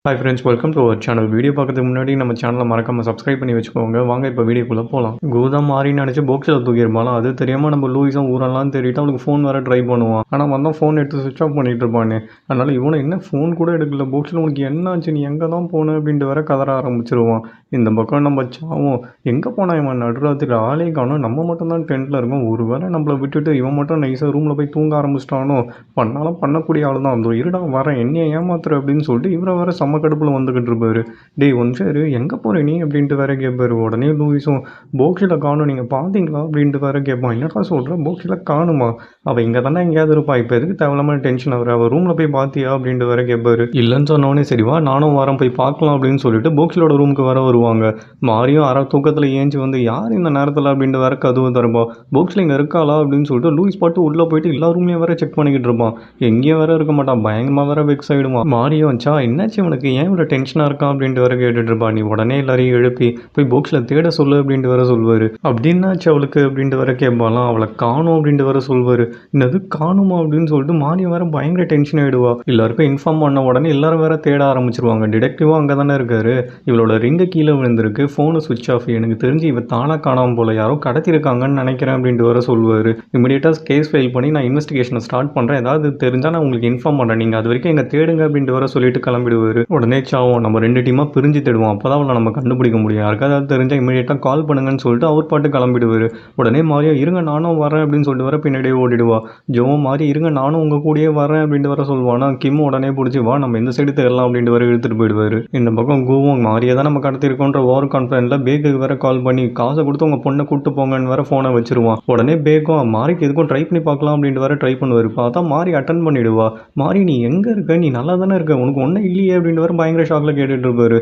Hi friends, welcome to our channel. Video பார்க்கறதுக்கு முன்னாடி நம்ம சேனலை மறக்காமல் சப்ஸ்கிரைப் பண்ணி வச்சுக்கோங்க. வாங்க இப்போ வீடியோக்குள்ளே போகலாம். கூதான் மாறி நினச்சி போக்ஸில் தூக்கியிருப்பாலாம். அது தெரியாமல் நம்ம லூயிஸும் ஊரெல்லாம் தேடிட்டு அவளுக்கு ஃபோன் வேறு ட்ரை பண்ணுவான். ஆனால் வந்தால் ஃபோன் எடுத்து சுவிச் ஆஃப் பண்ணிட்டு இருப்பானே. அதனால் இவனை என்ன ஃபோன் கூட எடுக்கல, போக்ஸில் உனக்கு என்ன ஆச்சு, நீ எங்கே தான் போன அப்படின்ட்டு வேற கதற ஆரம்பிச்சிருவான். இந்த பக்கம் நம்ம சாவும் எங்கே போனா இவன் நடுராத்திரி ஆளே காணும், நம்ம மட்டும் தான் டென்ட்டில் இருக்கோம். ஒரு வேளை நம்மளை விட்டுட்டு இவன் மட்டும் நைஸாக ரூமில் போய் தூங்க ஆரம்பிச்சிட்டானோ. பண்ணாலும் பண்ணக்கூடிய ஆள் தான். அந்த இருடா வரேன், என்னையை ஏமாத்துற அப்படின்னு சொல்லிட்டு இவரை வேற செம்ம கடுப்பில் வந்துக்கிட்டு இருப்பாரு. டேய் ஒன் சரி எங்கே போகிற நீ அப்படின்ட்டு வேற கேட்பாரு. உடனே லூயிஸும் போக்ஸில் காணும், நீங்கள் பார்த்தீங்களா அப்படின்ட்டு வேற கேட்பான். என்னடா சொல்கிற, போக்ஸில் காணுமா? அவள் இங்கே தானே எங்கேயாவது இருப்பா, இப்போ எதுக்கு தேவையில்லாமல் டென்ஷன் ஆகுற, அவள் ரூமில் போய் பார்த்தியா அப்படின்ட்டு வேற கேட்பாரு. இல்லைன்னு சொன்னோடனே சரிவா நானும் வரேன் போய் பார்க்கலாம் அப்படின்னு சொல்லிட்டு போக்ஸிலோட ரூமுக்கு வர வருவாங்க. மாறியும் அரை தூக்கத்தில் ஏஞ்சி வந்து யார் இந்த நேரத்தில் அப்படின்ட்டு வேற கதவு தருப்பா. போக்ஸில் இங்கே இருக்காளா அப்படின்னு சொல்லிட்டு லூயிஸ் பாட்டு உள்ளே போயிட்டு எல்லா ரூம்லையும் வேற செக் பண்ணிக்கிட்டு இருப்பான். எங்கேயும் வேற இருக்க மாட்டான், பயங்கரமாக வேற வெக்ஸ் ஆகிடுவான். மாறியும் வச்சா என்னாச்சு உனக்கு, ஏன் இவ்வளோ டென்ஷனாக இருக்கான் அப்படின்ட்டு வர கேட்டுட்டு இருப்பா. நீ உடனே எல்லாரையும் எழுப்பி போய் போக்ஸில் தேட சொல்லு அப்படின்ட்டு வர சொல்வார். அப்படின்னாச்சு அவளுக்கு அப்படின்ட்டு வர கேட்பாலாம். அவளை காணும் அப்படின்ட்டு வர சொல்வார். என்னது காணுமா அப்படின்னு சொல்லிட்டு மானியம் வேற பயங்கர டென்ஷன் ஆகிடுவா. எல்லாருக்கும் இன்ஃபார்ம் பண்ண உடனே எல்லாரும் வேற தேட ஆரம்பிச்சிருவாங்க. டிடெக்டிவும் அங்கே தானே இருக்காரு. இவளோட ரிங்கு கீழே விழுந்திருக்கு, ஃபோனு சுவிச் ஆஃப். எனக்கு தெரிஞ்சு இவ தானாக காணாமல் போல, யாரோ கடத்திருக்காங்கன்னு நினைக்கிறேன் அப்படின்ட்டு வர சொல்வார். இமீடியட்டாக கேஸ் ஃபைல் பண்ணி நான் இன்வெஸ்டிகேஷனை ஸ்டார்ட் பண்ணுறேன், ஏதாவது தெரிஞ்சால் நான் உங்களுக்கு இன்ஃபார்ம் பண்ணுறேன், நீங்கள் அது வரைக்கும் எங்கே தேடுங்க அப்படின்ட்டு வர சொல்லிட்டு கிளம்பிடுவார். உடனே சாவும் நம்ம 2 டீமாக பிரிஞ்சு தேடுவோம், அப்போ தான் அவளை நம்ம கண்டுபிடிக்க முடியும், யாருக்காவது தெரிஞ்சால் இமீடியட்டாக கால் பண்ணுங்கன்னு சொல்லிட்டு அவர் பாட்டு கிளம்பிடுவார். உடனே மாறியா இருங்க நானும் வரேன் அப்படின்னு சொல்லிட்டு வர பின்னாடியே ஓடிடுவா. ஜோவும் மாறி இருங்க நானும் உங்கள் கூடயே வரேன் அப்படின்ட்டு வர சொல்லுவானா. கிம் உடனே பிடிச்சி வா நம்ம இந்த சைடு தேடலாம் அப்படின்ட்டு வர இழுத்துட்டு போயிடுவார். இந்த பக்கம் கூவும் மாறியை தான் நம்ம கடத்திருக்கோன்ற ஓவர் கான்ஃபிடென்ட்டில் பேக்குக்கு வேற கால் பண்ணி காசை கொடுத்து உங்கள் பொண்ணை கூப்பிட்டு போங்கன்னு வேற ஃபோனை வச்சிருவான். உடனே பேக்கும் மாறிக்கு எதுக்கும் ட்ரை பண்ணி பார்க்கலாம் அப்படின்ட்டு வர ட்ரை பண்ணுவார். பார்த்தா மாறி அட்டன் பண்ணிடுவா. மாறி நீ எங்கே இருக்க, நீ நல்லா தானே இருக்க, உனக்கு ஒன்றும் இல்லையே அப்படின்ட்டு வர பயங்கர ஷாக்கில் கேட்டுட்டு இருப்பாரு.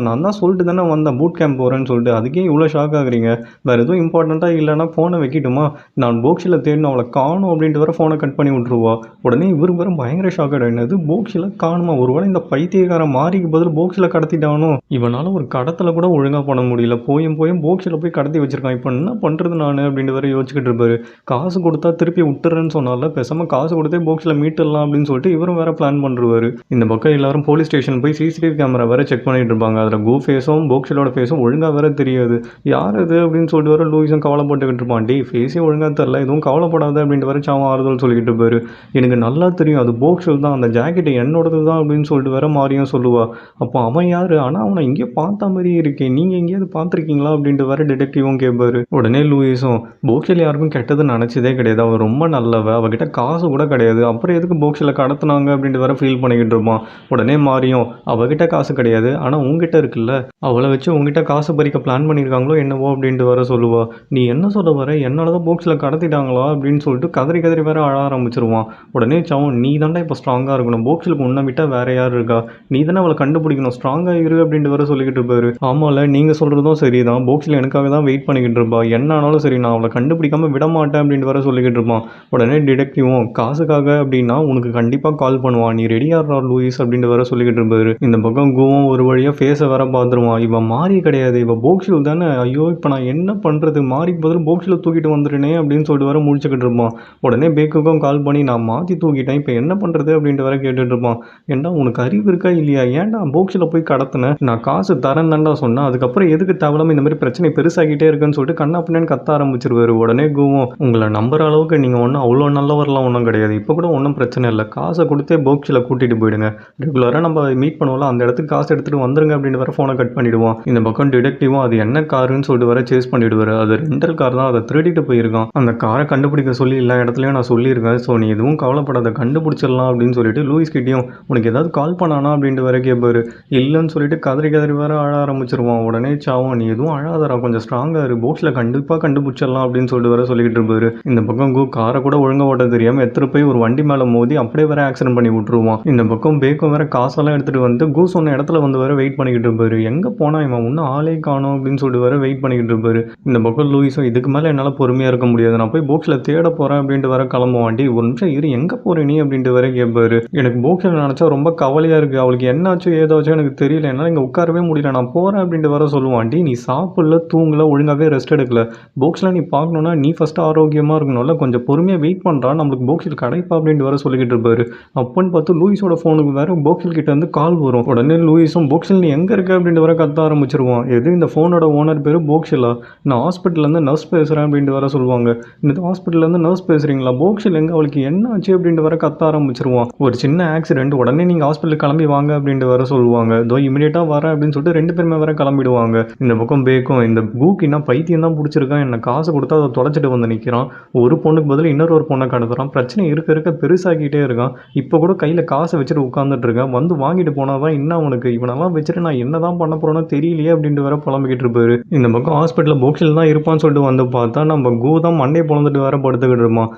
நான் தான் சொல்லிட்டு தானே வந்தேன் பூட் கேம்ப் போகிறேன்னு சொல்லிட்டு, அதுக்கே இவ்வளோ ஷாக் ஆகுறீங்க, வேறு எதுவும் இம்பார்ட்டண்ட்டாக இல்லைன்னா ஃபோனை வைக்கிட்டுமா, நான் போக்ஸில் தேடணும் அவளை காணும் அப்படின்ட்டு வர ஃபோனை கட் பண்ணி விட்ருவா. உடனே இவர் வேறு பயங்கர ஷாக் ஆகிடும். என்னது போக்ஸில் காணுமா, ஒருவேளை இந்த பைத்தியக்காரன் மாறிக்கு பதில் போக்ஸில் கடத்திட்டானோ, இவனால் ஒரு கடத்தில் கூட ஒழுங்காக பண்ண முடியல, போயும் போக்ஸில் போய் கடத்தி வச்சிருக்கான், இப்போ என்ன பண்ணுறது நான் அப்படின்ட்டு வர யோசிச்சுக்கிட்டு இருப்பாரு. காசு கொடுத்தா திருப்பி விட்டுறேன்னு சொன்னால பேசாமல் காசு கொடுத்தே போக்ஸில் மீட்டுடலாம் அப்படின்னு சொல்லிட்டு இவரும் வேற பிளான் பண்ணுறாரு. இந்த பக்கம் எல்லாரும் போலீஸ் ஸ்டேஷன் போய் சிசிடிவி கேமரா வேற செக் பண்ணிட்டு இருப்பாங்க. அதில் கோ ஃபேஸும் போக்ஸிலோட ஃபேஸும் ஒழுங்காக வேற தெரியாது. யார் அது அப்படின்னு சொல்லிட்டு வர லூயிஸும் கவலைப்பட்டுக்கிட்டு இருப்பான். டே ஃபேஸே ஒழுங்காக தெரில, எதுவும் கவலைப்படாத அப்படின்ட்டு வர சாவும் ஆறுதல் சொல்லிக்கிட்டு இருப்பாரு. எனக்கு நல்லா தெரியும் அது போக்ஸில் தான், அந்த ஜாக்கெட்டு என்னோடது தான் அப்படின்னு சொல்லிட்டு வேற மாறியும் சொல்லுவா. அப்போ அவன் யார், ஆனால் அவனை இங்கே பார்த்த மாதிரியே இருக்கேன், நீங்கள் எங்கேயாவது பார்த்துருக்கீங்களா அப்படின்ட்டு வேற டிடெக்டிவும் கேட்பாரு. உடனே லூயிஸும் போக்ஸில் யாருக்கும் கெட்டது நினச்சதே கிடையாது, அவன் ரொம்ப நல்லவ, அவகிட்ட காசு கூட கிடையாது, அப்புறம் எதுக்கு போக்ஸில் கடத்தினாங்க அப்படின்ட்டு வேற ஃபீல் பண்ணிக்கிட்டு இருப்பான். உடனே மாறியும் அவகிட்ட காசு கிடையாது, ஆனால் உங்ககிட்ட இருக்குல்ல, அவளை வச்சு உங்ககிட்ட காசு பறிக்க பிளான் பண்ணியிருக்காங்களோ என்னவோ அப்படின்ட்டு வர சொல்லுவா. நீ என்ன சொல்ல வர, என்னால் தான் போக்ஸில் கடத்திட்டாங்களா அப்படின்னு சொல்லிட்டு கதறி கதறி வேற அழ ஆரம்பிச்சிருவான். உடனே சாவும் நீ தாண்டா இப்போ ஸ்ட்ராங்காக இருக்கணும், போக்ஸிலுக்கு உன்னை விட்டால் வேற யார் இருக்கா, நீ தானே அவளை கண்டுபிடிக்கணும், ஸ்ட்ராங்காக இரு அப்படின்ட்டு வர சொல்லிக்கிட்டு இருப்பாரு. ஆமாம்ல நீங்கள் சொல்கிறதும் சரி தான், போக்ஸில் எனக்காக தான் வெயிட் பண்ணிக்கிட்டு இருப்பா, என்ன ஆனாலும் சரி நான் அவளை கண்டுபிடிக்காமல் விட மாட்டேன் அப்படின்ட்டு வர சொல்லிக்கிட்டு இருப்பான். உடனே டிடெக்டிவும் காசுக்காக அப்படின்னா உனக்கு கண்டிப்பாக கால் பண்ணுவான், நீ ரெடியாகிறா லூயிஸ் அப்படின்ட்டு வர சொல்லிக்கிட்டு இருப்பாரு. இந்த பக்கம் கூவும் ஒரு வழியாக ஃபேஸை வேற பார்த்துருவான். இவன் மாறி கிடையாது, இவன் போக்ஸில் தானே, ஐயோ இப்போ நான் என்ன பண்ணுறது, மாறிக்கு பதில் போக்ஸில் தூக்கிட்டு வந்துட்டேனே அப்படின்னு சொல்லிட்டு வர முடிச்சுக்கிட்டு இருப்பான். உடனே பேக்குக்கும் கால் பண்ணி நான் மாற்றி தூக்கிட்டேன், இப்போ என்ன பண்ணுறது அப்படின்ட்டு வர கேட்டுட்டு இருப்பான். ஏன்டா உனக்கு அறிவு இருக்கா இல்லையா, ஏன்டா போக்ஸில் போய் கடத்தினேன், நான் காசு தரேன் தான்டா சொன்னேன், அதுக்கப்புறம் எதுக்கு தேவையில்லாமல் இந்த மாதிரி பிரச்சனை பெருசாகிட்டே இருக்குன்னு சொல்லிட்டு கண்ணா பின்னான்னு கத்த ஆரம்பிச்சிருவாரு. உடனே கூவும் உங்களை நம்புற அளவுக்கு நீங்கள் ஒன்றும் அவ்வளோ நல்லவரெலாம் ஒன்றும் கிடையாது, இப்போ கூட ஒன்றும் பிரச்சனை இல்லை, காசை கொடுத்தே போக்ஸில் கூட்டிகிட்டு போயிடுங்க, ரெகுலராக நம்ம மீட் பண்ணுவோம்ல அந்த இடத்துக்கு காசு எடுத்துகிட்டு வந்துருங்க அப்படின்னு வர ஃபோனை கட் பண்ணிவிடுவான். இந்த பக்கம் டிடெக்டிவும் அது என்ன காருன்னு சொல்லிட்டு வர சேஸ் பண்ணிவிடுவார். அது ரெண்டல் கார் தான், அதை திருடிட்டு போயிருக்கான், அந்த காரை கண்டுபிடிக்க சொல்லி எல்லா இடத்துலையும் நான் சொல்லியிருக்கேன், ஸோ நீ எதுவும் கவலைப்படாத கண்டுபிடிச்சிடலாம் அப்படின்னு சொல்லிட்டு லூயிஸ் கிட்டேயும் உனக்கு ஏதாவது கால் பண்ணானா அப்படின்ட்டு வர கேட்பாரு. இல்லைன்னு சொல்லிட்டு கதறி கதறி வர அழ ஆரம்பிச்சிருவான். உடனே சாவும் நீ எதுவும் அழாதரா, கொஞ்சம் ஸ்ட்ராங்காக இரு, போக்ஸில் கண்டிப்பாக கண்டுபிடிச்சிடலாம் அப்படின்னு சொல்லிட்டு வர சொல்லிக்கிட்டு இருப்பாரு. இந்த பக்கம் காரை கூட ஒழுங்காக ஓட்ட தெரியாமல் எடுத்துகிட்டு போய் ஒரு வண்டி மேலே மோதி அப்படியே வேற ஆக்சிடென்ட் பண்ணி விட்டுருவான். இந்த பக்கம் பேக்கும் வேற காசெல்லாம் எடுத்துகிட்டு வந்து கூ சொன்ன இடத்துல வந்து வர வெயிட் பண்ணிக்கிட்டு இருப்பாரு. எங்கே போனால் இவன் இன்னும் ஆளே காணும் அப்படின்னு சொல்லிட்டு வர வெயிட் பண்ணிக்கிட்டு இருப்பாரு. இந்த பக்கம் லூயிஸும் இதுக்கு மேலே என்னால் பொறுமையாக இருக்க முடியாது, நான் போய் போக்ஸில் தேட போகிறேன் அப்படின்ட்டு வர கிளம்புவாண்டி. ஒரு நிமிஷம் இரு, எங்கே போகிறேன் நீ அப்படின்ட்டு வர கேட்பாரு. எனக்கு போக்ஸில் நினச்சா ரொம்ப கவலையாக இருக்குது, அவளுக்கு என்னாச்சோ ஏதாச்சும் எனக்கு தெரியல, என்னால் இங்கே உட்காரவே முடியல, நான் போகிறேன் அப்படின்ட்டு வர சொல்லுவாண்டி. நீ சாப்பிடல தூங்கல ஒழுங்காகவே ரெஸ்ட் எடுக்கல, போக்ஸில் நீ பார்க்கணுன்னா நீ ஃபஸ்ட்டு ஆரோக்கியமாக இருக்கணும்ல, கொஞ்சம் பொறுமையாக வெயிட் பண்ணுறா, நம்மளுக்கு போக்ஸில் கிடைப்பா அப்படின்ட்டு வர சொல்லிக்கிட்டு இருப்பாரு. அப்போன்னு பார்த்து லூயிஸோட ஃபோனுக்கு வேறு போக்ஸில் கிட்ட வந்து கால் கால் வரும். உடனே லூயிஸும் போக்ஷில் நீ எங்கே இருக்க அப்படின்ட்டு வர கத்த ஆரம்பிச்சிருவான். எது இந்த ஃபோனோட ஓனர் பேர் போக்ஷிலா, நான் ஹாஸ்பிட்டல்லேருந்து நர்ஸ் பேசுகிறேன் அப்படின்ட்டு வர சொல்லுவாங்க. இந்த ஹாஸ்பிட்டல்லேருந்து நர்ஸ் பேசுகிறீங்களா, போக்ஷில் எங்கே, அவளுக்கு என்ன ஆச்சு அப்படின்ட்டு வர கத்த ஆரம்பிச்சிருவான். ஒரு சின்ன ஆக்சிடென்ட், உடனே நீங்கள் ஹாஸ்பிட்டலுக்கு கிளம்பி வாங்க அப்படின்ட்டு வர சொல்லுவாங்க. இதோ இமீடியட்டாக வரேன் அப்படின்னு சொல்லிட்டு 2 பேருமே வர கிளம்பிடுவாங்க. இந்த பக்கம் பேக்கும் இந்த கூக்கின்னா பைத்தியம் தான் பிடிச்சிருக்கான், என்ன காசு கொடுத்தா அதை தொலைச்சிட்டு வந்து நிற்கிறான். ஒரு பொண்ணுக்கு பதில் இன்னொரு பொண்ணை கடத்துறான். பிரச்சனை இருக்க இருக்க பெருசாக்கிட்டே இருக்கான். இப்போ கூட கையில் காசை வச்சுட்டு உட்காந்துட்டு இருக்கான். வந்து வாங்கிட்டு போனால் தான் இன்னும் அவனுக்கு இவனெல்லாம் வச்சுட்டு நான் என்ன தான் பண்ண போகிறேன்னு தெரியலையே அப்படின்ட்டு வர புலம்பிக்கிட்டு இருப்பாரு. இந்த பக்கம் ஹாஸ்பிட்டலில் போக்ஷில் தான் இருப்பான்னு சொல்லிட்டு வந்து பார்த்தா நம்ம கூதான் மண்டையை பொழந்துட்டு வர படுத்துக்கிட்டு இருப்பான்.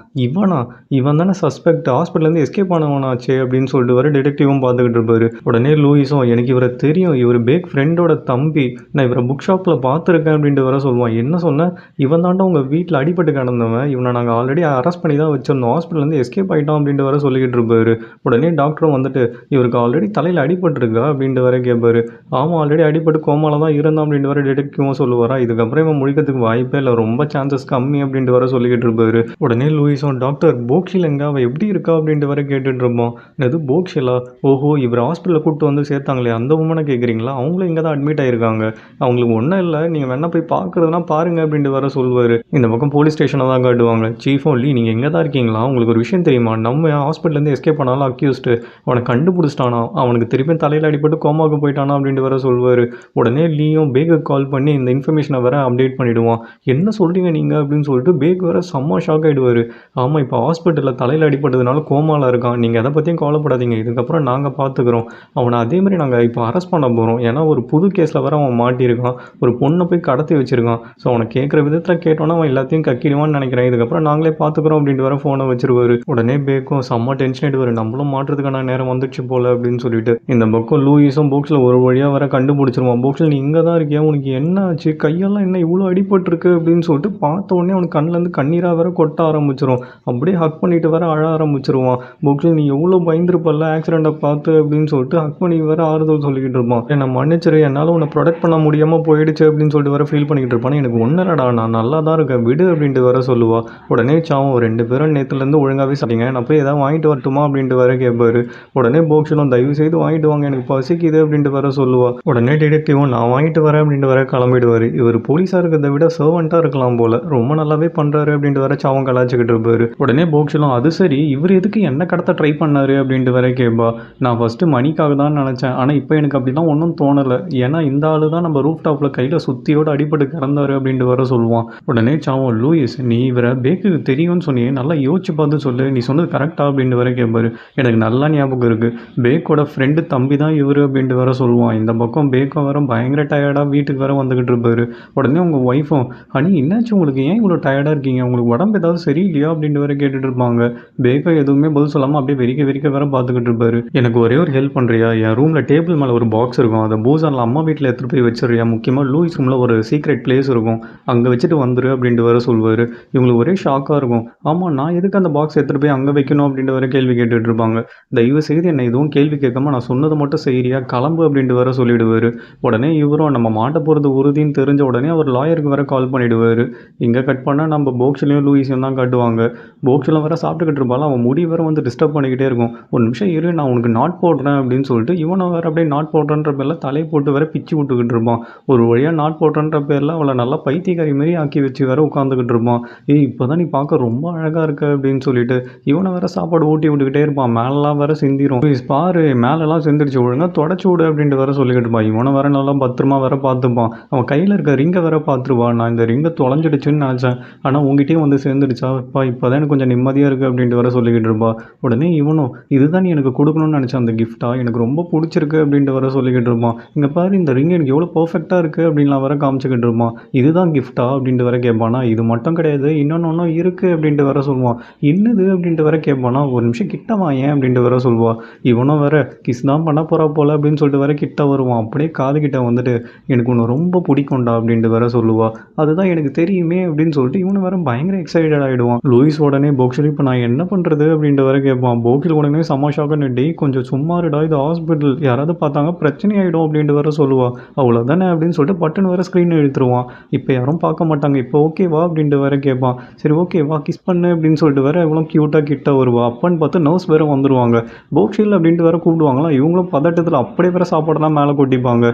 இவன் தானே சஸ்பெக்ட், ஹாஸ்பிட்டல்லேருந்து எஸ்கேப் ஆனவனாச்சே அப்படின்னு சொல்லிட்டு வர டிடெக்டிவும் பார்த்துக்கிட்டு இருப்பாரு. உடனே லூயிஸும் எனக்கு இவரை தெரியும், இவர் பேக் ஃப்ரெண்டோட தம்பி, நான் இவரை புக் ஷாப்பில் பார்த்துருக்கேன் அப்படின்ட்டு வர சொல்லுவான். என்ன சொன்னேன், இவன் தாண்டா உங்கள் வீட்டில் அடிபட்டு கிடந்தவன், இவனை நாங்கள் ஆல்ரெடி அரெஸ்ட் பண்ணி தான் வச்சிருந்தோம், ஹாஸ்பிட்டல்லேருந்து எஸ்கேப் ஆகிட்டோம் அப்படின்ட்டு வர சொல்லிக்கிட்டு இருப்பாரு. உடனே டாக்டரும் வந்துட்டு இவருக்கு ஆல்ரெடி தலையில் அடிபட்டுருக்கா அப்படின்ட்டு வர கேட்பாரு. ஆமாம், ஆல்ரெடி அடிபட்டு கோமால தான் இருந்தான் அப்படின்ட்டு வர டிடெக்டிவும் சொல்லுவாரா. இதுக்கப்புறம் இவன் முடிக்கிறதுக்கு வாய்ப்பே இல்லை, ரொம்ப சான்சஸ் கம்மி அப்படின்ட்டு வர சொல்லிக்கிட்டு இருப்பாரு. உடனே லூயிஸும் டாக்டர் போக்ஷில் எங்க, அவள் எப்படி இருக்கா அப்படின்ட்டு வர கேட்டுட்டு இருப்போம். எது போக்ஷிலா, ஓஹோ இவர் ஹாஸ்பிட்டலில் கூப்பிட்டு வந்து சேர்த்தாங்களே அந்த உமனை கேட்குறீங்களா, அவங்களும் இங்கே தான் அட்மிட் ஆகிருக்காங்க, அவங்களுக்கு ஒன்றும் இல்லை, நீங்கள் வேணா போய் பார்க்குறதுனா பாருங்க அப்படின்ட்டு வர சொல்லுவார். இந்த பக்கம் போலீஸ் ஸ்டேஷனை தான் காட்டுவாங்க. சீஃபும் லீ நீங்கள் எங்கே தான் இருக்கீங்களா, உங்களுக்கு ஒரு விஷயம் தெரியுமா, நம்ம ஹாஸ்பிட்டல்லேருந்து எஸ்கேப் பண்ணாலும் அக்யூஸ்டு அவனை கண்டுபிடிச்சிட்டானா, அவனுக்கு திருப்பி தலையில் அடிபட்டு கோமாவுக்கு போயிட்டானா அப்படின்ட்டு வர சொல்லுவார். உடனே லீயும் பேக்கு கால் பண்ணி இந்த இன்ஃபர்மேஷனை வர அப்டேட் பண்ணிவிடுவான். என்ன சொல்கிறீங்க நீங்கள் அப்படின்னு சொல்லிட்டு பேக் வர செம்ம ஷாக் ஆகிடுவார். ஆமாம், இப்போ ஹாஸ்பிட்டலில் தலையில் அடிபட்டதுனால கோமாவில் இருக்கான், நீங்கள் எதை பற்றியும் கவலைப்படாதீங்க, இதுக்கப்புறம் நாங்கள் பார்த்துக்குறோம், அவனை அதேமாதிரி நாங்கள் இப்போ அரெஸ்ட் பண்ண போகிறோம், ஏன்னா ஒரு புது கேஸில் வர அவன் மாட்டியிருக்கான், ஒரு பொண்ணை போய் கடத்தி வச்சுருக்கான், ஸோ அவனை கேட்குற விதத்தில் கேட்டோன்னா அவன் எல்லாத்தையும் கக்கிடுவான்னு நினைக்கிறேன், இதுக்கப்புறம் நாங்களே பார்த்துக்குறோம் அப்படின்ட்டு வர ஃபோனை வச்சிருவார். உடனே பேக்கும் செம்ம டென்ஷன் ஆகிடுவார், நம்மளும் மாட்டுறதுக்கான நேரம் வந்துடுச்சு போல் அப்படின்னு சொல்லிட்டு. இந்த பக்கம் லூயிஸும் போக்ஸில் ஒரு வழியாக வர கண்டுபிடிச்சிருவான். போக்ஸில் நீ இங்கே தான் இருக்கியா, உனக்கு என்ன ஆச்சு, கையெல்லாம் என்ன இவ்வளோ அடிபட்டிருக்கு அப்படின்னு சொல்லிட்டு பார்த்த உடனே அவனுக்கு கண்ணிலேருந்து கண்ணீராக வர கொட்ட ஆரம்பிச்சிடும். அப்படியே ஹக் பண்ணிட்டு வர அழ ஆரம்பிச்சிருவான். போக்ஸில் நீ எவ்வளோ பயந்துருப்பல்ல ஆக்சிடெண்ட்டை பார்த்து அப்படின்னு சொல்லிட்டு ஹக் பண்ணி வர ஆறுதல் சொல்லிக்கிட்டு இருப்பான். என்னை மன்னிச்சிரு, என்னால் உன்னை ப்ரொடெக்ட் பண்ண முடியாமல் போயிடுச்சு அப்படின்னு சொல்லிட்டு வர ஃபீல் பண்ணிக்கிட்டு இருப்பான். எனக்கு ஒன்றுடா, நான் நல்லா தான் இருக்கேன் விடு அப்படின்ட்டு வர சொல்லுவா. உடனே சாவும் 2 பேரும் நேற்றுலேருந்து ஒழுங்காகவே சாப்பிட்டீங்க, நான் போய் எதாவது வாங்கிட்டு வரட்டுமா அப்படின்ட்டு வர கேட்பாரு. உடனே போக்ஷனும் தயவு செய்து வாங்கிட்டு வாங்க, எனக்கு பசிக்குது அப்படின்ட்டு வர சொல்லுவா. உடனே டிடெக்டிவும் நான் வாங்கிட்டு வரேன் அப்படின்ட்டு வர கிளம்பிடுவார். இவர் போலீஸாக இருக்கிறத விட சர்வெண்ட்டாக இருக்கலாம் போல, ரொம்ப நல்லாவே பண்ணுறாரு அப்படின்ட்டு வர சாவும் கலாச்சிக்கிட்டு இருப்பாரு. உடனே போக்ஷனும் அது சரி இவர் எதுக்கு என்ன கடத்த ட்ரை பண்ணாரு அப்படின்ட்டு வர கேட்பா. நான் ஃபஸ்ட்டு மணிக்காக தான் நினச்சேன், ஆனால் இப்போ எனக்கு அப்படிலாம் ஒன்றும் தோணலை, ஏன்னா இந்த ஆளு தான் நம்ம ரூஃப் டாப்பில் கையில் சுற்றியோடு அடிபட்டு கிடந்தாரு அப்படின்ட்டு வர சொல்லுவான். உடனே சாவும் லூயிஸ் நீ இவரை பேக்குக்கு தெரியும்னு சொன்னியே, நல்லா யோசிச்சு பார்த்து சொல்லு, நீ சொன்னது கரெக்டா அப்படின்ட்டு வர கேட்பாரு. எனக்கு நல்லா ஞாபகம் இருக்குது, பேக்கோட ஃப்ரெண்டு தம்பி தான் இவர் அப்படின்ட்டு வர சொல்லுவான். இந்த பக்கம் பேக்கும் வர பயங்கர டயர்டாக வீட்டுக்கு வர வந்துக்கிட்டு இருப்பாரு. உடனே உங்கள் ஒய்ஃபும் ஹனி என்னாச்சு உங்களுக்கு, ஏன் இவ்வளோ டயர்டாக இருக்கீங்க, உங்களுக்கு உடம்பு ஏதாவது சரியில்லையா அப்படின்ட்டு வர கேட்டுட்டு இருப்பாங்க. பேக்கோ எதுவுமே பதில் சொல்லாமல் அப்படியே வெறிக்க வர பார்த்துக்கிட்டு இருப்பாரு. எனக்கு ஒரே ஒரு ஹெல்ப் பண்ணுறியா, என் ரூமில் டேபிள் மேலே ஒரு பாக்ஸ் இருக்கும், அதை பூசானில் அம்மா வீட்டில் எடுத்துகிட்டு போய் வச்சிருறியா, முக்கியமாக லூயிஸ் ரூமில் ஒரு சீக்ரெட் பிளேஸ் இருக்கும், அங்கே வச்சுட்டு வந்துரு அப்படின்ட்டு வர சொல்வார். இவங்களுக்கு ஒரே ஷாக்காக இருக்கும். ஆமாம், நான் எதுக்கு அந்த பாக்ஸ் எடுத்துகிட்டு போய் அங்கே வைக்கணும் அப்படின்ட்டு வர கேள்வி கேட்டுட்டு இருப்பாங்க. தயவு செய்து என்னை எதுவும் கேள்வி கேட்காம நான் சொன்னதை மட்டும் செய்கிறியா, கிளம்பு அப்படின்ட்டு வர சொல்லிவிடுவார். உடனே இவரும் நம்ம மாட்ட போகிறது உறுதின்னு தெரிஞ்ச உடனே அவர் லாயருக்கு வர கால் பண்ணிவிடுவார். இங்கே கட் பண்ணால் நம்ம போக்ஷிலையும் லூயிஸையும் தான் காட்டுவாங்க. போக்ஷிலும் வர சாப்பிட்டுக்கிட்டு இருப்பாலும் அவன் முடி வர வந்து டிஸ்டர்ப் பண்ணிக்கிட்டே இருக்கும். ஒரு நிமிஷம் இரு, நான் உனக்கு நாட் போடுறேன் அப்படின்னு சொல்லிட்டு இவனை வேறு அப்படியே நாட் போடுறன்ற பேரில் தலையை போட்டு வர பிச்சு விட்டுக்கிட்டு இருப்பான். ஒரு வழியாக நாட் போடுறன்ற பேரில் அவளை நல்லா பைத்தியக்காரி மாரி ஆக்கி வச்சு வேற உட்காந்துக்கிட்டு இருப்பான். இப்போ தான் நீ பார்க்க ரொம்ப அழகாக இருக்க அப்படின்னு சொல்லிட்டு இவனை வேற சாப்பாடு ஊட்டி விட்டுக்கிட்டே இருப்பான். மேலெலாம் வேற சிந்திரும். பாரு மேலெல்லாம் சிந்திரிச்சு ஒழுங்காக தொடச்சி விடு அப்படின்ட்டு வேற சொல்லிக்கிட்டு இருப்பான். இவனை வேற நல்லா பத்திரமா வேற பார்த்துப்பான். அவன் கையில் இருக்க ரிங்கை வேற பார்த்துருவான். நான் இந்த ரிங்கை தொலைஞ்சிடுச்சுன்னு நினச்சேன், ஆனால் உங்ககிட்டயும் வந்து சேர்ந்துடுச்சா, இப்போ தான் எனக்கு கொஞ்சம் நிம்மதியாக இருக்குது அப்படின்ட்டு வேற சொல்லிக்கிட்டு இருப்பா. உடனே இவனும் இதுதான் நீ எனக்கு கொடுக்கணும்னு நினச்சேன் அந்த கிஃப்டா, எனக்கு ரொம்ப பிடிச்சிருக்கு அப்படின்ட்டு வர சொல்லிக்கிட்டு இருப்பான். இங்கே பாரு இந்த ரிங் எனக்கு எவ்வளோ பர்ஃபெக்டாக இருக்குது அப்படின்லாம் வர காமிச்சிக்கிட்டு இருப்பான். இதுதான் கிஃப்டா அப்படின்ட்டு வர கேட்பானா. இது மட்டும் கிடையாது, இன்னொன்று இருக்குது அப்படின்ட்டு வர சொல்லுவான். என்னது அப்படின்ட்டு வர கேட்பானா. ஒரு நிமிஷம் கிட்ட வாயேன் அப்படின்ட்டு வர சொல்லுவா. இவனும் வேற கிஸ் தான் பண்ண போகிறா போல அப்படின்னு சொல்லிட்டு வர கிட்ட வருவான். அப்படியே காது கிட்ட வந்துட்டு எனக்கு ஒன்று ரொம்ப பிடிக்கும்டா அப்படின்ட்டு வர சொல்லுவா. அதுதான் எனக்கு தெரியுமே அப்படின்னு சொல்லிட்டு இவனு வேற பயங்கர எக்ஸைட்டட் ஆகிடுவான். லூயிஸ் உடனே போக்ஷில் இப்போ நான் என்ன பண்ணுறது அப்படின்ட்டு வர கேட்பான். போக்ஷில் உடனே சமாஷாக டே கொஞ்சம் சும்மா இருடா, இது ஹாஸ்பிட்டல், யாராவது பார்த்தாங்க பிரச்சனை ஆகிடும் அப்படின்ட்டு வர சொல்லுவா. அவ்வளோதானே அப்படின்னு சொல்லிட்டு பட்டுன்னு வர ஸ்க்ரீன் எடுத்துருவான். இப்போ யாரும் பார்க்க மாட்டாங்க, இப்போ ஓகேவா அப்படின்ட்டு வர கேட்பான். சரி ஓகேவா கிஸ் பண்ணு அப்படின்னு சொல்லிட்டு வர எவ்வளோ க்யூட்டாக கிட்ட வருவா. அப்பன்னு பார்த்து நர்ஸ் வேறு வந்துடுவாங்க. போக்ஷில் அப்படின்ட்டு வேற கூப்பிடுவாங்களா. இவங்களும் பதட்டத்தில் அப்படியே வேறு சாப்பாடெல்லாம் மேலே கொட்டிப்பாங்க.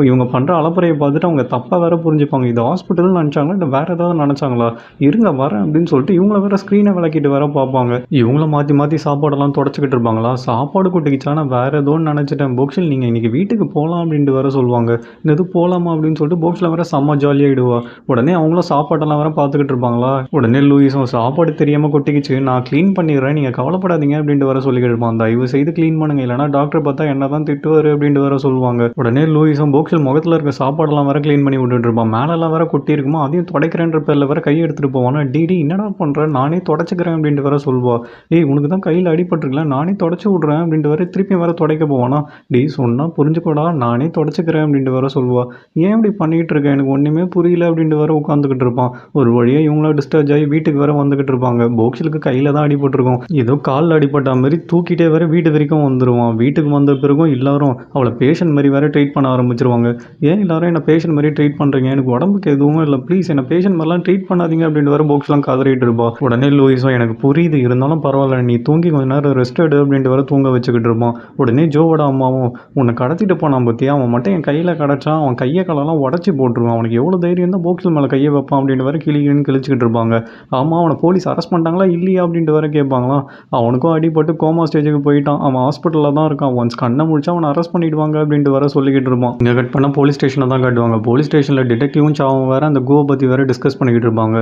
இவங்க பண்ணுற அலப்பறையை பார்த்துட்டு அவங்க தப்பாக வேறு புரிஞ்சுப்பாங்க. இது ஹாஸ்பிட்டல்னு நினச்சாங்களா இல்லை வேறு ஏதாவது நினச்சாங்களா, இருங்க வரேன் அப்படின்னு சொல்லிட்டு இவங்கள வேறு ஸ்க்ரீனை விளக்கிட்டு வேற பார்ப்பாங்க. இவங்கள மாற்றி மாற்றி சாப்பாடெல்லாம் தொடச்சிக்கிட்டு இருப்பாங்களா, சாப்பாடு கொட்டிக்கிச்சானா வேறு ஏதோன்னு நினச்சிட்டேன். போக்ஷில் நீங்கள் இன்றைக்கி வீட்டுக்கு போகலாம் அப்படின்ட்டு வேறு சொல்லுவாங்க. இந்த இது போகலாமா அப்படின்னு சொல்லிட்டு போக்ஷில் வேறு செம்ம ஜாலியாகிடுவா. உடனே அவங்களும் சாப்பாட்டெல்லாம் வேறு பார்த்துக்கிட்டு இருப்பாங்களா. உடனே லூயிஸும் சாப்பாடு தெரியாமல் கொட்டிக்கிச்சு, நான் க்ளீன் பண்ணிடுறேன், நீங்கள் கவலைப்படாதீங்க அப்படின்ட்டு வேறு சொல்லிக்கிட்டு இருப்பான். தயவு செய்து க்ளீன் பண்ணுங்க, இல்லைனா டாக்டர் பார்த்தா என்ன தான் திட்டுவார் அப்படின்ட்டு வேறு சொல்லுவாங்க. உடனே லூயிஸும் போக்ஷில் முகத்தில் இருக்க சாப்பாடெல்லாம் வேறு க்ளீன் பண்ணி விட்டுட்டு இருப்பான். மேலெல்லாம் வேறு கொட்டி இருக்குமா, அதையும் துடைக்கிறேன்ற பேரில் வேறு கையை எடுத்துகிட்டு போவானா. டிடி என்னடா பண்ணுறேன், நானே தொடச்சிக்கிறேன் அப்படின்ட்டு வேறு சொல்லுவா. டேய் உனக்கு தான் கையில் அடிபட்டுருக்கல, நானே தொடச்சி விட்றேன் அப்படின்ட்டு வேறு திருப்பி வேறு துடைக்க போவானா. டேய் சொன்னால் புரிஞ்சுக்கூடா, நானே தொடச்சிக்கிறேன் அப்படின்ட்டு வேறு சொல்லுவா. ஏன் இப்படி பண்ணிகிட்டு இருக்கேன், எனக்கு ஒன்றுமே புரியல அப்படின்ட்டு வேறு உட்காந்துக்கிட்டு இருப்பான். ஒரு வழியாக இவங்கள டிஸ்சார்ஜ் ஆகி வீட்டுக்கு வேறு வந்துக்கிட்டு இருப்பாங்க. போக்ஷிலுக்கு கையில் தான் அடிபட்டிருக்கும். ஏதோ காலில் அடிபட்ட மாதிரி தூக்கிட்டே வேறு வீட்டு வரைக்கும் வந்துடுவான். வீட்டுக்கு வந்த பிறகும் எல்லாரும் அவளை பேஷண்ட் மாதிரி வேறு ட்ரீட் பண்ண ஆரம்பிச்சிருவாங்க. ஏன் எல்லாரும் என்ன பேஷண்ட் மாதிரி ட்ரீட் பண்ணுறீங்க, எனக்கு உடம்புக்கு எதுவும் இல்லை, ப்ளீஸ் என்ன பேஷண்ட் மாதிரிலாம் ட்ரீட் பண்ணாதீங்க அப்படின்ட்டு வேறு போக்ஸ்லாம் கதறிட்டு இருப்பா. உடனே லூயிஸும் எனக்கு புரியுது, இருந்தாலும் பரவாயில்ல, நீ தூங்கி கொஞ்ச நேரம் ரெஸ்ட் எடு அப்படின்ட்டு வேறு தூங்க வச்சுக்கிட்டு இருப்பான். உடனே ஜோவோட அம்மாவும் உன்னை கடத்திட்டு போனான் பற்றியா, அவன் மட்டும் என் கையில் கிடச்சான், அவன் கையை காலெல்லாம் உடச்சி போட்டுருவான், அவனுக்கு எவ்வளோ தைரியம் தான் போக்ஸில் மேலே கையை வைப்பான் அப்படின்ட்டு வேறு கிளின்னு கிழிச்சிக்கிட்டு இருப்பாங்க. ஆமாம் அவனை போலீஸ் அரெஸ்ட் பண்ணிட்டாங்களா இல்லையா அப்படின்ட்டு வேறு கேட்பாங்களாம். அவனுக்கும் அடிபட்டு கோமா ஸ்டேஜுக்கு போயிட்டான், அவன் ஹாஸ்பிட்டலில் தான் இருக்கான், ஒன்ஸ் கண்ணை முடிச்சா அவனை அரெஸ்ட் பண்ணிடுவாங்க அப்படின்ட்டு வேறு சொல்லிக்கிட்டு இருப்பான். இங்கே கட் பண்ணால் போலீஸ் ஸ்டேஷனில் தான் காட்டுவாங்க. போலீஸ் ஸ்டேஷனில் டிடெக்டிவும் சாவும் வேறு அந்த கோவை பற்றி வேறு டிஸ்கஸ் பண்ணிக்கிட்டு இருப்பாங்க.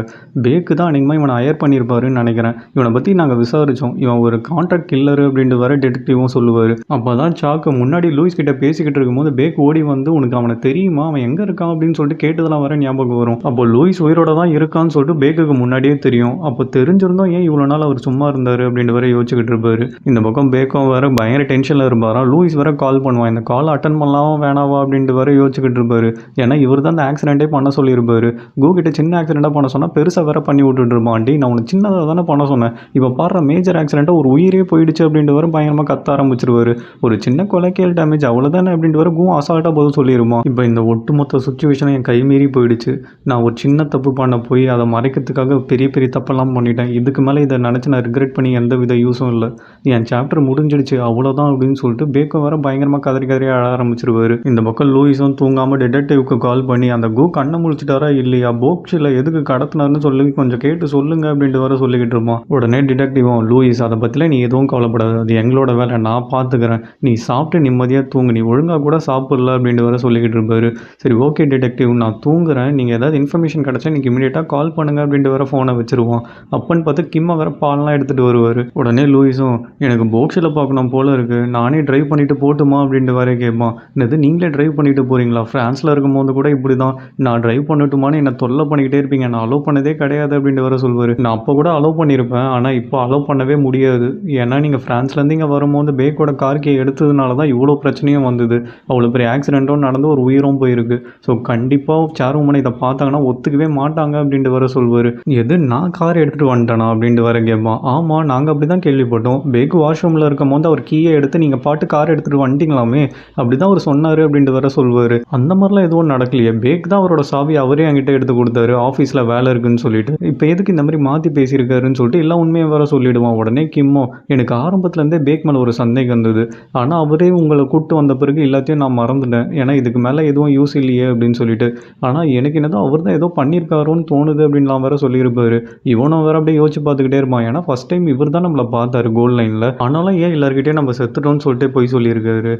பேக்கு தான் அன்றைக்குமா இவனை ஹயர் பண்ணியிருப்பாருன்னு நினைக்கிறேன். இவனை பற்றி நாங்கள் விசாரித்தோம், இவன் ஒரு கான்ட்ராக்ட் கில்லரு அப்படின்ட்டு வேறு டிடெக்டிவும் சொல்லுவார். அப்போ தான் சாக்கு முன்னாடி லூயிஸ் கிட்ட பேசிக்கிட்டு இருக்கும்போது பேக் ஓடி வந்து உனக்கு அவனை தெரியுமா, அவன் எங்கே இருக்கான் அப்படின்னு சொல்லிட்டு கேட்டதெல்லாம் வேறு ஞாபகம் வரும். அப்போ லூயிஸ் உயிரோட தான் இருக்கான்னு சொல்லிட்டு பேக்குக்கு முன்னாடியே தெரியும். அப்போ தெரிஞ்சிருந்தோம் ஏன் இவ்வளோ நாள் அவர் சும்மா இருந்தார் அப்படின்ட்டு வேறு யோசிச்சுக்கிட்டு இருப்பார். இந்த பக்கம் பேக்கும் வேறு பயங்கர டென்ஷனில் இருப்பாராம். லூயிஸ் வேறு கால் பண்ணுவான், இந்த கால் அட்டன் பண்ணலாமா வேணாவா அப்படின்ட்டு வேறு யோசிச்சுக்கிட்டு இருப்பார். ஏன்னா இவர் தான் அந்த ஆக்சிடென்ட்டே பண்ண சொல்லியிருப்பார். கோ கிட்ட சின்ன ஆக்சிடெண்ட்டாக பண்ண சொன்னால் பெருசாக வேறு பண்ணி விட்டுட்டு இருப்பான். டி நான் உனக்கு சின்னதாக தானே பண்ண சொன்னேன், இப்போ பாடுற மேஜர் ஆக்சிடெண்ட்டாக ஒரு உயிரே போயிடுச்சு அப்படின்ட்டு வேறு பயங்கரமாக கத்த ஆரம்பிச்சிருவார். ஒரு சின்ன கொலைக்கேல் டேமேஜ் அவ்வளோதானே அப்படின்ட்டு வேறு கோ அசால்ட்டாக பதில் சொல்லிடுமா. இப்போ இந்த ஒட்டுமொத்த சுச்சுவேஷனை என் கை மீறி போயிடுச்சு, நான் ஒரு சின்ன தப்பு பண்ண போய் அதை மறைக்கிறதுக்காக பெரிய பெரிய தப்பெல்லாம் பண்ணிட்டேன், இதுக்கு மேலே இதை நினச்சி நான் ரிக்ரெட் பண்ணி எந்த வித யூஸும் இல்லை, என் சாப்டர் முடிஞ்சிடுச்சு அவ்வளோதான் அப்படின்னு சொல்லிட்டு பேக்கம் வேறு பயங்கரமாக கதறி கதறி அழ ஆரம்பிச்சிருவார். இந்த பக்கம் லூயிஸும் தூங்காமல் டிடெக்டிவ்க்கு கால் பண்ணி அந்த கோ கண்ணை முழிச்சிட்டாரா இல்லையா, போக்ஸில் எதுக்கு கடத்தினார்னு சொல்லி கொஞ்சம் கேட்டு சொல்லுங்க அப்படின்ட்டு வர சொல்லிக்கிட்டு இருப்பான். உடனே டிடெக்டிவும் லூயிஸ் அதை பற்றில நீ எதுவும் கவலைப்படாது, அது எங்களோட வேலை, நான் பார்த்துக்கிறேன், நீ சாப்பிட்டு நிம்மதியாக தூங்கு, நீ ஒழுங்காக கூட சாப்பிடல அப்படின்ட்டு வர சொல்லிக்கிட்டு இருப்பாரு. சரி ஓகே டிடெக்டிவ் நான் தூங்குறேன், நீங்கள் ஏதாவது இன்ஃபர்மேஷன் கிடச்சா எனக்கு இமீடியட்டாக கால் பண்ணுங்க அப்படின்ட்டு வர ஃபோனை வச்சுருவான். அப்பன்னு பார்த்து கிம்மை வேற பால்லாம் எடுத்துகிட்டு வருவார். உடனே லூயிஸும் எனக்கு போக்ஸில் பார்க்கணும் போல இருக்குது, நானே ட்ரைவ் பண்ணிட்டு போட்டுமா அப்படின்ட்டு வர கேட்பான். என்னது நீங்களே ட்ரைவ் பண்ணிட்டு போகிறீங்களா, ஃப்ரான்ஸில் இருக்கும்போது கூட இப்படி தான், நான் ட்ரைவ் பண்ணட்டுமான்னு என்னை தொல்லை பண்ணிக்கிட்டே இருப்பீங்க, நான் அலோவ் பண்ணதே கிடையாது அப்படின்ட்டு வர சொல்வார். நான் அப்போ கூட அலோவ் பண்ணியிருப்பேன், ஆனால் இப்போ அலோவ் பண்ணவே முடியாது, ஏன்னா நீங்கள் ஃப்ரான்ஸ்லேருந்து இங்கே வரும்போது பேக்கோட கார் கீ எடுத்ததுனால தான் இவ்வளோ பிரச்சனையும் வந்தது, அவ்வளோ பெரிய ஆக்சிடென்ட்டும் நடந்து ஒரு உயிரும் போயிருக்கு, ஸோ கண்டிப்பாக சேர்மனை இதை பார்த்தாங்கன்னா ஒத்துக்கவே மாட்டாங்க அப்படின்ட்டு வர சொல்வார். எது நான் கார் எடுத்துகிட்டு வந்துட்டேனா அப்படின்ட்டு வர கேட்பான். ஆமாம் நாங்கள் அப்படி தான் கேள்விப்பட்டோம், பேக் வாஷ்ரூமில் இருக்கும் போது அவர் கீயை எடுத்து நீங்கள் பாட்டு கார் எடுத்துகிட்டு வந்துட்டீங்களாமே அப்படி தான் அவர் சொன்னார் அப்படின்ட்டு வர சொல்வார். அந்த மாதிரிலாம் எதுவும் நடக்கலையே, பேக் தான் அவரோட சாவி அவரே என்கிட்ட எடுத்து கொடுத்தாரு, ஆஃபீஸில் வேலை இருக்குன்னு சொல்லிட்டு, இப்போ எதுக்கு இந்த மாதிரி மாற்றி பேசியிருக்காருன்னு சொல்லிட்டு எல்லாம் உண்மையை வர சொல்லிவிடுவான். உடனே கிம்மோ எனக்கு ஆரம்பத்துலேருந்தே பேக் மேலே ஒரு சந்தேகம் இருந்தது, ஆனால் அவரே உங்களை கூப்பிட்டு வந்த பிறகு எல்லாத்தையும் நான் மறந்துட்டேன், ஏன்னா இதுக்கு மேலே எதுவும் யூஸ் இல்லையே அப்படின்னு சொல்லிட்டு, ஆனால் எனக்கு என்னதோ அவர் தான் ஏதோ பண்ணியிருக்காரோன்னு தோணுது அப்படின்லாம் வேற சொல்லியிருப்பாரு. இவனும் வேற அப்படியே யோசிச்சு பார்த்துக்கிட்டே இருப்பான், ஏன்னா ஃபஸ்ட் டைம் இவர் தான் நம்மளை பார்த்தாரு கோல் லைனில், ஆனாலும் ஏன் எல்லாருக்கிட்டே நம்ம செத்துட்டோம்னு சொல்லிட்டு போய் சொல்லியிருக்காரு.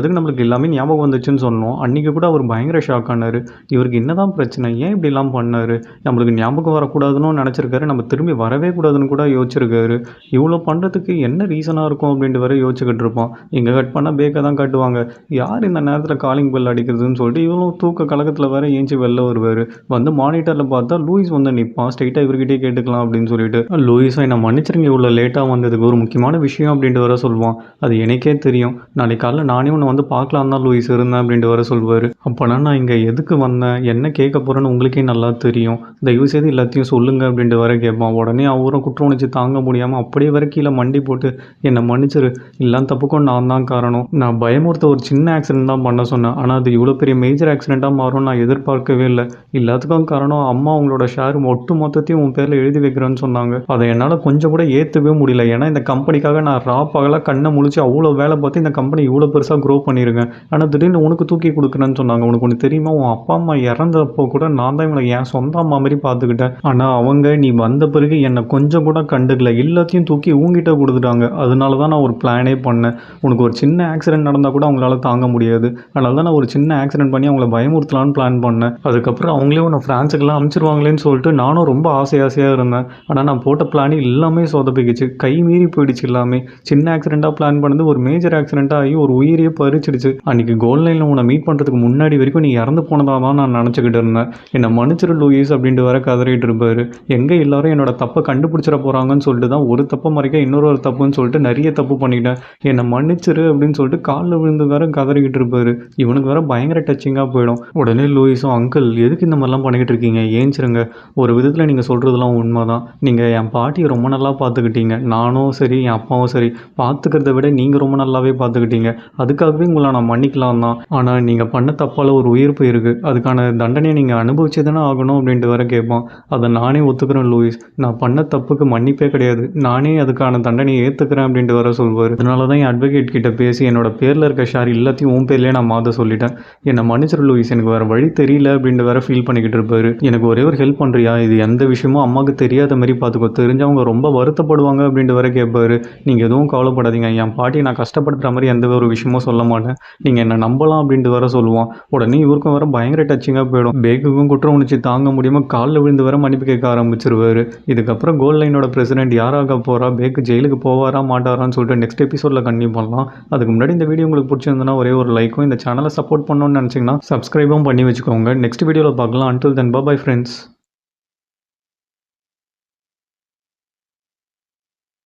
அதுக்கு நம்மளுக்கு எல்லாமே ஞாபகம் வந்துச்சுன்னு சொன்னோம். அன்றைக்கி கூட அவர் பயங்கர ஷாக் ஆனார், இவருக்கு என்னதான் பிரச்சனை, ஏன் இப்படிலாம் பண்ணார், நம்மளுக்கு ஞாபகம் வரக்கூடாதுன்னு நினச்சிருக்காரு, நம்ம திரும்பி வரவே கூடாதுன்னு கூட யோசிச்சிருக்காரு, இவ்வளோ பண்ணுறதுக்கு என்ன ரீசனாக இருக்கும் அப்படின்ட்டு வேற யோசிச்சுக்கிட்டு இருப்பான். இங்கே கட் பண்ணால் பேக்கை தான் காட்டுவாங்க. யார் இந்த நேரத்தில் காலிங் பெல் அடிக்கிறதுன்னு சொல்லிட்டு இவளும் தூக்க கலக்கத்தில் வேற ஏஞ்சி வெளில வருவார். வந்து மானிட்டரில் பார்த்தா லூயிஸ் வந்து நிற்பான், ஸ்ட்ரைட்டாக இவர்கிட்டே கேட்டுக்கலாம் அப்படின்னு சொல்லிட்டு. லூயிஸை என்னை மன்னிச்சிருங்க இவ்வளோ லேட்டாக வந்ததுக்கு, ஒரு முக்கியமான விஷயம் அப்படின்ட்டு வர சொல்லுவான். அது எனக்கே தெரியும், நாளைக்கு காலைல நானே உன்னை வந்து பார்க்கலாம் தான் லூயிஸ் இருந்தேன் அப்படின்ட்டு வர சொல்வார். அப்போனா நான் இங்கே எதுக்கு வந்தேன், என்ன கேட்க போகிறேன்னு உங்களுக்கே நல்லா தெரியும், தயவுசெய்து எல்லாத்தையும் சொல்லுங்கள் அப்படின்ட்டு வர கேட்பான். உடனே அவரும் குற்ற உணர்ச்சி தாங்க முடியாமல் அப்படியே வர கீழே மண்டி போட்டு என்னை மன்னிச்சிரு, எல்லாம் தப்புக்கும் நான் தான் காரணம், நான் பயமுறுத்த ஒரு சின்ன ஆக்சிடென்ட் தான் பண்ண சொன்னேன், ஆனால் அது இவ்வளோ பெரிய மேஜர் ஆக்சிடெண்ட்டாக மாறும் நான் எதிர்பார்க்கவே இல்லை, எல்லாத்துக்கும் காரணம் அம்மா உங்களோட ஷேர் ஒட்டு மொத்தத்தையும் உன் பேரில் எழுதி வைக்கிறேன்னு சொன்னாங்க, அதை என்னால் கொஞ்சம் கூட ஏற்றவே முடியல, ஏன்னா இந்த கம்பெனிக்காக நான் பகலாக கண்ணை முழிச்சு அவ்வளோ வேலை பார்த்து இந்த கம்பெனி இவ்வளோ பெருசாக க்ரோ பண்ணியிருக்கேன். ஆனால் திடீர்னு உனக்கு தூக்கி கொடுக்குறேன்னு சொன்னாங்க. உனக்கு ஒன்று தெரியுமா, உன் அப்பா அம்மா இறந்தப்போ கூட நான் தான் இவனை என் சொந்த அம்மா மாதிரி பார்த்துக்கிட்டேன். ஆனால் அவங்க நீ வந்த பிறகு என்னை கொஞ்சம் கூட கண்டுக்கல, எல்லாத்தையும் தூக்கி உங்ககிட்ட கொடுத்துட்டாங்க. அதனால தான் நான் ஒரு பிளானே பண்ணேன். உனக்கு ஒரு சின்ன ஆக்சிடென்ட் நடந்தால் கூட அவங்களால தாங்க முடியாது. அதனால தான் நான் ஒரு சின்ன ஆக்சிடென்ட் பண்ணி அவங்கள பயமுறுத்தலான்னு பிளான் பண்ணேன். அதுக்கப்புறம் அவங்களே உன்னை ஃப்ரான்ஸுக்கெல்லாம் அனுப்பிச்சிருவாங்களேன்னு சொல்லிட்டு நானும் ரொம்ப ஆசையாக இருந்தேன். ஆனால் நான் போட்ட பிளான் எல்லாமே சொதப்பிக்கிச்சு. கை மீறி போயிடுச்சு எல்லாமே. சின்ன ஆக்சிடெண்ட்டாக பிளான் பண்ணது ஒரு மேஜர் ஆக்சிடெண்ட்டாக ஆகி ஒரு உயிரையே பறிச்சிடுச்சு. அன்றைக்கி கோல்ட் லைனில் உன்னை மீட் பண்ணுறதுக்கு முன்னாடி வரைக்கும் நீ இறந்து போனதாக தான் நான் நினச்சிக்கிட்டு இருந்தேன். என்னை மன்னிச்சிரு லூயிஸ் அப்படின்ட்டு வர கதறிட்டு இருப்பார். எங்கே எல்லாரும் என்னோட தப்பை கண்டுபிடிச்சிட போகிறாங்கன்னு சொல்லிட்டு தான் ஒரு தப்பை மறைக்க இன்னொரு தப்புன்னு சொல்லிட்டு நிறைய தப்பு பண்ணிட்டேன். என்னை மன்னிச்சிரு அப்படின்னு சொல்லிட்டு காலில் விழுந்து வேற கதறிக்கிட்டு இருப்பார். இவனுக்கு வேற பயங்கர டச்சிங்காக போயிடும். உடனே லூயிஸும், அங்கிள் எதுக்கு இந்த மாதிரிலாம் பண்ணிக்கிட்டு இருக்கீங்க, ஏஞ்சிருங்க. ஒரு விதத்தில் நீங்கள் சொல்கிறதுலாம் உண்மை தான். நீங்கள் என் பாட்டியை ரொம்ப நல்லா பார்த்துக்கிட்டீங்க. நானும் சரி என் அப்பாவும் சரி பார்த்துக்கிறத விட நீங்கள் ரொம்ப நல்லாவே பார்த்துக்கிட்டீங்க. அதுக்காகவே உங்களை நான் மன்னிக்கலாம் தான். ஆனால் நீங்கள் பண்ண தப்பால் ஒரு உயிர் போயிருக்கு. அதுக்கான தண்டனையை நீங்கள் அனுபவிச்சு தானே ஆகணும் அப்படின்ட்டு வேற கேட்பான். அதை நானே ஒத்துக்கிறேன் லூயிஸ். நான் பண்ண தப்புக்கு மன்னிப்பே கிடையாது. நானே அதுக்கான தண்டனையை ஏற்றுக்கிறேன் அப்படின்ட்டு வேற சொல்வார். அதனால தான் என் அட்வொகேட் கிட்ட பேசி என்னோட பேரில் இருக்க ஷேர் எல்லாத்தையும் உன் பேர்லேயே நான் மாற்ற சொல்லிட்டேன். என்னை மன்னிச்சிரு லூயிஸ், எனக்கு வேறு வழி தெரியல அப்படின்ட்டு வேற ஃபீல் பண்ணிக்கிட்டு இருப்பாரு. எனக்கு ஒரே ஒரு ஹெல்ப் பண்ணுறியா, இது எந்த விஷயமும் அம்மாவுக்கு தெரியாத மாதிரி பார்த்துக்கோ, தெரிஞ்சவங்க ரொம்ப வருத்தப்படுவாங்க அப்படின்ட்டு வேற கேட்பாரு. நீங்கள் எதுவும் கவலைப்படாதீங்க, என் பாட்டியை நான் கஷ்டப்படுத்துகிற மாதிரி எந்த ஒரு விஷயமும் சொல்ல மாட்டேன், நீங்கள் என்னை நம்பலாம் அப்படின்ட்டு வேற சொல்லுவான். உடனே இவருக்கும் வேற பயங்கர டச்சிங்காக போயிடும். பேக்குக்கும் குற்ற உணர்ச்சி தாங்க முடியாமல் காலில் விழுந்து வேற மன்னிப்பு கேட்க ஆரம்பிச்சிருவாரு. இதுக்கப்புறம் கோல்ட் லைனோட பிரசிடென்ட் யாராக போகிறா, பேக்கு ஜெயிலுக்கு போவாரா மாட்டாரான்னு சொல்லிட்டு நெக்ஸ்ட் எபிசோடில் கண்டிப்பாக பண்ணலாம். அதுக்கு முன்னாடி இந்த வீடியோ உங்களுக்கு பிடிச்சிருந்ததுன்னா ஒரே ஒரு லைக்கும், இந்த சேனலை சப்போர்ட் பண்ணணும்னு நினச்சிங்கன்னா சப்ஸ்கிரைபும் பண்ணி வச்சுக்கோங்க. நெக்ஸ்ட் வீடியோவில் பார்க்கலாம். Until then bye friends.